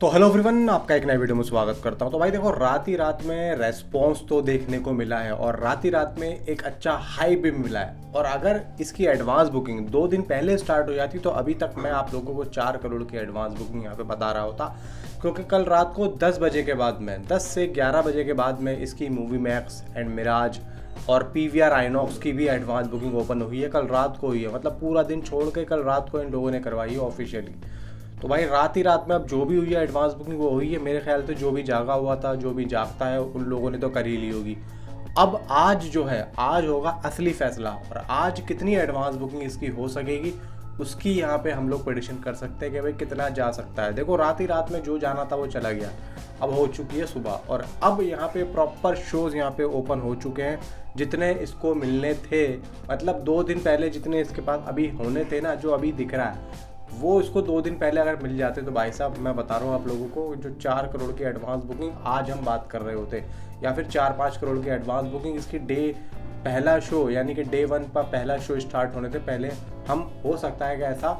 तो hello everyone, आपका एक नए वीडियो में स्वागत करता हूं। तो भाई देखो, रात ही रात में रेस्पॉन्स तो देखने को मिला है और रात ही रात में एक अच्छा हाइप भी मिला है। और अगर इसकी एडवांस बुकिंग 2 दिन पहले स्टार्ट हो जाती तो अभी तक मैं आप लोगों को 4 करोड़ की एडवांस बुकिंग यहाँ पे बता रहा होता। क्योंकि कल रात को 10 बजे के बाद में 10 से 11 बजे के बाद में इसकी मूवी मैक्स एंड मिराज और PVR आइनॉक्स की भी एडवांस बुकिंग ओपन हुई है। कल रात को हुई है, मतलब पूरा दिन छोड़ के कल रात को इन लोगों ने करवाई है ऑफिशियली। तो भाई रात ही रात में अब जो भी हुई है एडवांस बुकिंग वो हुई है। मेरे ख्याल से जो भी जागा हुआ था, जो भी जागता है, उन लोगों ने तो कर ही ली होगी। अब आज जो है, आज होगा असली फैसला। और आज कितनी एडवांस बुकिंग इसकी हो सकेगी उसकी यहाँ पे हम लोग प्रेडिक्शन कर सकते हैं कि भाई कितना जा सकता है। देखो, रात ही रात में जो जाना था वो चला गया, अब हो चुकी है सुबह। और अब यहाँ पे प्रॉपर शोज़ यहाँ पे ओपन हो चुके हैं जितने इसको मिलने थे। मतलब 2 दिन पहले जितने इसके पास अभी होने थे ना, जो अभी दिख रहा है वो इसको 2 दिन पहले अगर मिल जाते तो भाई साहब मैं बता रहा हूँ आप लोगों को, जो 4 करोड़ की एडवांस बुकिंग आज हम बात कर रहे होते, या फिर 4-5 करोड़ की एडवांस बुकिंग इसकी पहला शो यानी कि डे 1 पर पहला शो स्टार्ट होने से पहले हम हो सकता है कि ऐसा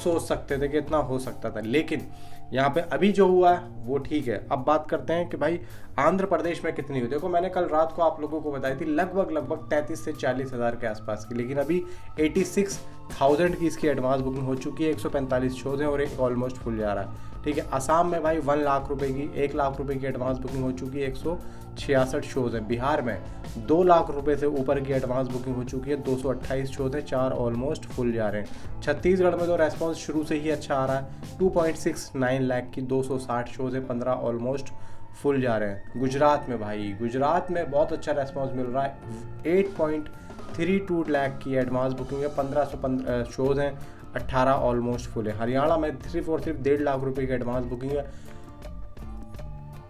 सोच सकते थे कि इतना हो सकता था। लेकिन यहाँ पे अभी जो हुआ है वो ठीक है। अब बात करते हैं कि भाई आंध्र प्रदेश में कितनी हुई। देखो, मैंने कल रात को आप लोगों को बताई थी लगभग 33 से 40 हज़ार के आसपास की, लेकिन अभी 86,000 की इसकी एडवांस बुकिंग हो चुकी है। 145 शोज़ हैं और एक ऑलमोस्ट फुल जा रहा है। ठीक है, असम में भाई 1 लाख रुपए की 1 लाख रुपए की एडवांस बुकिंग हो चुकी है, 166 शोज़ हैं। बिहार में 2 लाख रुपए से ऊपर की एडवांस बुकिंग हो चुकी है, 228 शोज़ हैं, 4 ऑलमोस्ट फुल जा रहे हैं। छत्तीसगढ़ में तो रेस्पॉन्स शुरू से ही अच्छा आ रहा है, 2.69 लाख की 260 शोज़ है, 15 ऑलमोस्ट फुल जा रहे हैं। गुजरात में भाई, गुजरात में बहुत अच्छा रेस्पॉन्स मिल रहा है, 8.32 लाख की एडवांस बुकिंग है, 1515 शोज़ हैं, 18 ऑलमोस्ट फुल है। हरियाणा में सिर्फ और सिर्फ 1.5 लाख रुपए की एडवांस बुकिंग है।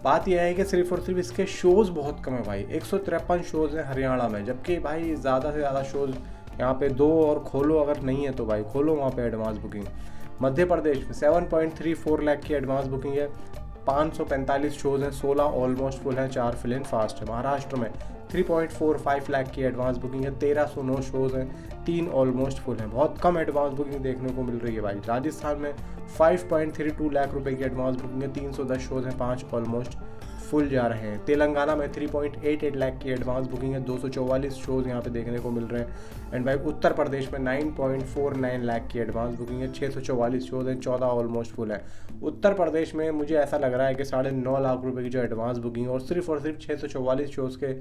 बात यह है कि सिर्फ और सिर्फ इसके शोज़ बहुत कम है भाई, 153 शोज़ हैं हरियाणा में, जबकि भाई ज़्यादा से ज़्यादा शोज़ यहाँ पे 2 और खोलो, अगर नहीं है तो भाई खोलो वहाँ पे एडवांस बुकिंग। मध्य प्रदेश में 7.34 लाख की एडवांस बुकिंग है, 545 शोज़ हैं, 16 ऑलमोस्ट फुल हैं, 4 फिल इन फास्ट है। महाराष्ट्र में 3.45 लाख की एडवांस बुकिंग है, 1309 शोज़ हैं, 3 ऑलमोस्ट फुल हैं। बहुत कम एडवांस बुकिंग देखने को मिल रही है भाई। राजस्थान में 5.32 लाख रुपए की एडवांस बुकिंग है, 310 शोज़ हैं, 5 ऑलमोस्ट फुल जा रहे हैं। तेलंगाना में 3.88 लाख की एडवांस बुकिंग है, 244 शोज़ यहाँ पे देखने को मिल रहे हैं। एंड भाई उत्तर प्रदेश में 9.49 लाख की एडवांस बुकिंग है, 644 शोज़ हैं, 14 ऑलमोस्ट फुल है। उत्तर प्रदेश में मुझे ऐसा लग रहा है कि 9.5 लाख रुपए की जो एडवांस बुकिंग है और सिर्फ 644 शोज़ के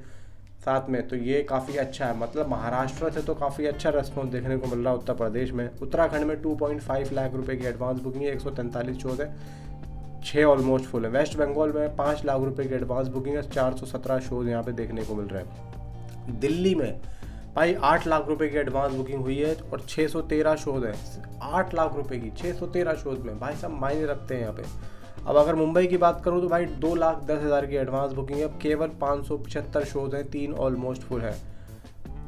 साथ में, तो ये काफ़ी अच्छा है। मतलब महाराष्ट्र से तो काफ़ी अच्छा रेस्पॉन्स देखने को मिल रहा है उत्तर प्रदेश में। उत्तराखंड में 2.5 लाख रुपए की एडवांस बुकिंग है, 143 शोज़ है, 6 ऑलमोस्ट फुल है। वेस्ट बंगाल में 5 लाख रुपए की एडवांस बुकिंग है, 417 शोज़ यहाँ पे देखने को मिल रहे हैं। दिल्ली में भाई 8 लाख रुपए की एडवांस बुकिंग हुई है और 613 शोज़ हैं। 8 लाख रुपए की 613 शोज़ में भाई सब मायने रखते हैं यहाँ पे। अब अगर मुंबई की बात करूँ तो भाई 2,10,000 की एडवांस बुकिंग है, केवल 575 शोज़ हैं, 3 ऑलमोस्ट फुल है।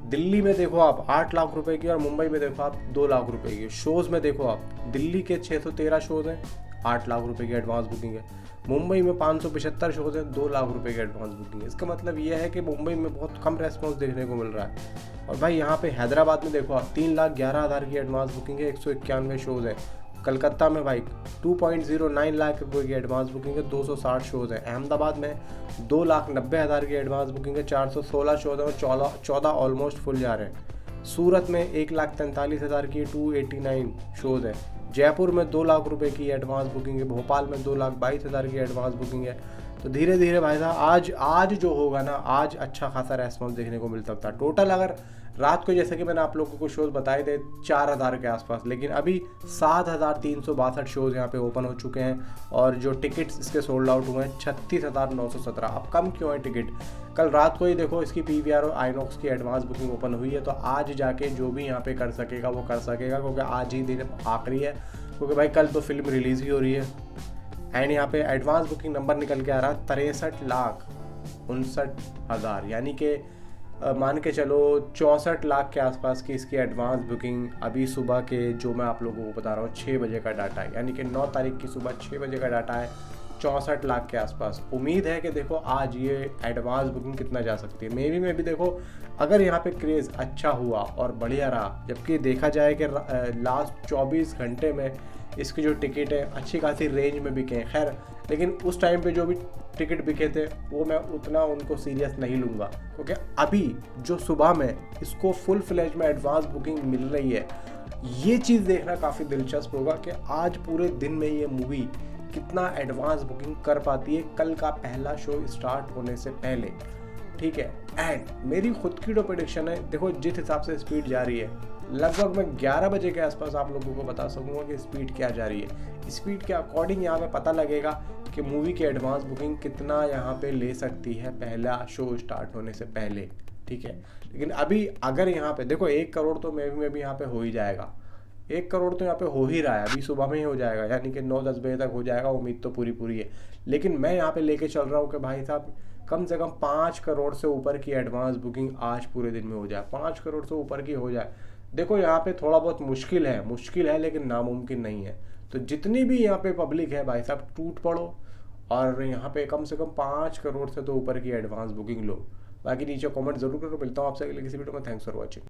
दिल्ली में देखो आप 8 लाख रुपए की और मुंबई में देखो आप 2 लाख रुपए की। शोज़ में देखो आप, दिल्ली के 613 शोज़ हैं, 8 लाख रुपए की एडवांस बुकिंग है। मुंबई में 575 शोज़ हैं, 2 लाख रुपए की एडवांस बुकिंग है। इसका मतलब ये है कि मुंबई में बहुत कम रेस्पॉन्स देखने को मिल रहा है। और भाई यहाँ पे हैदराबाद में देखो आप 3,11,000 की एडवांस बुकिंग है, 191 शोज़ है। कलकत्ता में भाई 2.09 लाख रुपए की एडवांस बुकिंग है, 260 शोज़ हैं। अहमदाबाद में 2,90,000 की एडवांस बुकिंग है, 416 शोज़ हैं और 14 ऑलमोस्ट फुल जा रहे हैं। सूरत में 1,43,000 की 289 शोज़ है। जयपुर में 2 लाख रुपए की एडवांस बुकिंग है। भोपाल में 2,22,000 की एडवांस बुकिंग है। तो धीरे धीरे भाई साहब आज जो होगा ना, आज अच्छा खासा रेस्पॉन्स देखने को मिल सकता है। टोटल अगर रात को, जैसे कि मैंने आप लोगों को शोज़ बताए थे 4,000 के आसपास, लेकिन अभी 7,362 शोज़ यहाँ पे ओपन हो चुके हैं और जो टिकट्स इसके सोल्ड आउट हुए हैं 36,917। अब कम क्यों है टिकट? कल रात को ही देखो इसकी PVR और आइनॉक्स की एडवांस बुकिंग ओपन हुई है। तो आज जाके जो भी यहाँ पे कर सकेगा वो कर सकेगा, क्योंकि आज ही दिन आखिरी है, क्योंकि भाई कल तो फिल्म रिलीज़ ही हो रही है। एंड यहाँ पे एडवांस बुकिंग नंबर निकल के आ रहा है 63,59,000, यानी कि मान के चलो 64 लाख के आसपास की इसकी एडवांस बुकिंग अभी सुबह के, जो मैं आप लोगों को बता रहा हूँ 6 बजे का डाटा है, यानी कि 9 तारीख की सुबह 6 बजे का डाटा है, 64 लाख के आसपास। उम्मीद है कि देखो आज ये एडवांस बुकिंग कितना जा सकती है। मे भी देखो अगर यहाँ पे क्रेज़ अच्छा हुआ और बढ़िया रहा, जबकि देखा जाए कि लास्ट 24 घंटे में इसकी जो टिकट है अच्छी खासी रेंज में बिके हैं। खैर लेकिन उस टाइम पे जो भी टिकट बिके थे वो मैं उतना उनको सीरियस नहीं लूँगा, क्योंकि अभी जो सुबह में इसको फुल फ्लैज में एडवांस बुकिंग मिल रही है, ये चीज़ देखना काफ़ी दिलचस्प होगा कि आज पूरे दिन में ये मूवी कितना एडवांस बुकिंग कर पाती है कल का पहला शो स्टार्ट होने से पहले। ठीक है, एंड मेरी खुद की जो प्रेडिक्शन है, देखो जिस हिसाब से स्पीड जा रही है, लगभग मैं 11 बजे के आसपास आप लोगों को बता सकूंगा कि स्पीड क्या जा रही है। स्पीड के अकॉर्डिंग यहाँ पे पता लगेगा कि मूवी की एडवांस बुकिंग कितना यहाँ पे ले सकती है पहला शो स्टार्ट होने से पहले। ठीक है, लेकिन अभी अगर यहाँ पे देखो 1 करोड़ तो मे भी यहाँ पे हो ही जाएगा, 1 करोड़ तो यहाँ पे हो ही रहा है, अभी सुबह में ही हो जाएगा, यानी कि 9-10 बजे तक हो जाएगा, उम्मीद तो पूरी है। लेकिन मैं यहाँ पे लेके चल रहा हूँ कि भाई साहब कम से कम 5 करोड़ से ऊपर की एडवांस बुकिंग आज पूरे दिन में हो जाए, 5 करोड़ से ऊपर की हो जाए। देखो यहाँ पे थोड़ा बहुत मुश्किल है लेकिन नामुमकिन नहीं है। तो जितनी भी यहाँ पे पब्लिक है भाई साहब टूट पड़ो और यहाँ पे कम से कम 5 करोड़ से तो ऊपर की एडवांस बुकिंग लो। बाकी नीचे कमेंट जरूर करो। मिलता हूँ आपसे अगले किसी वीडियो में। Thanks for watching.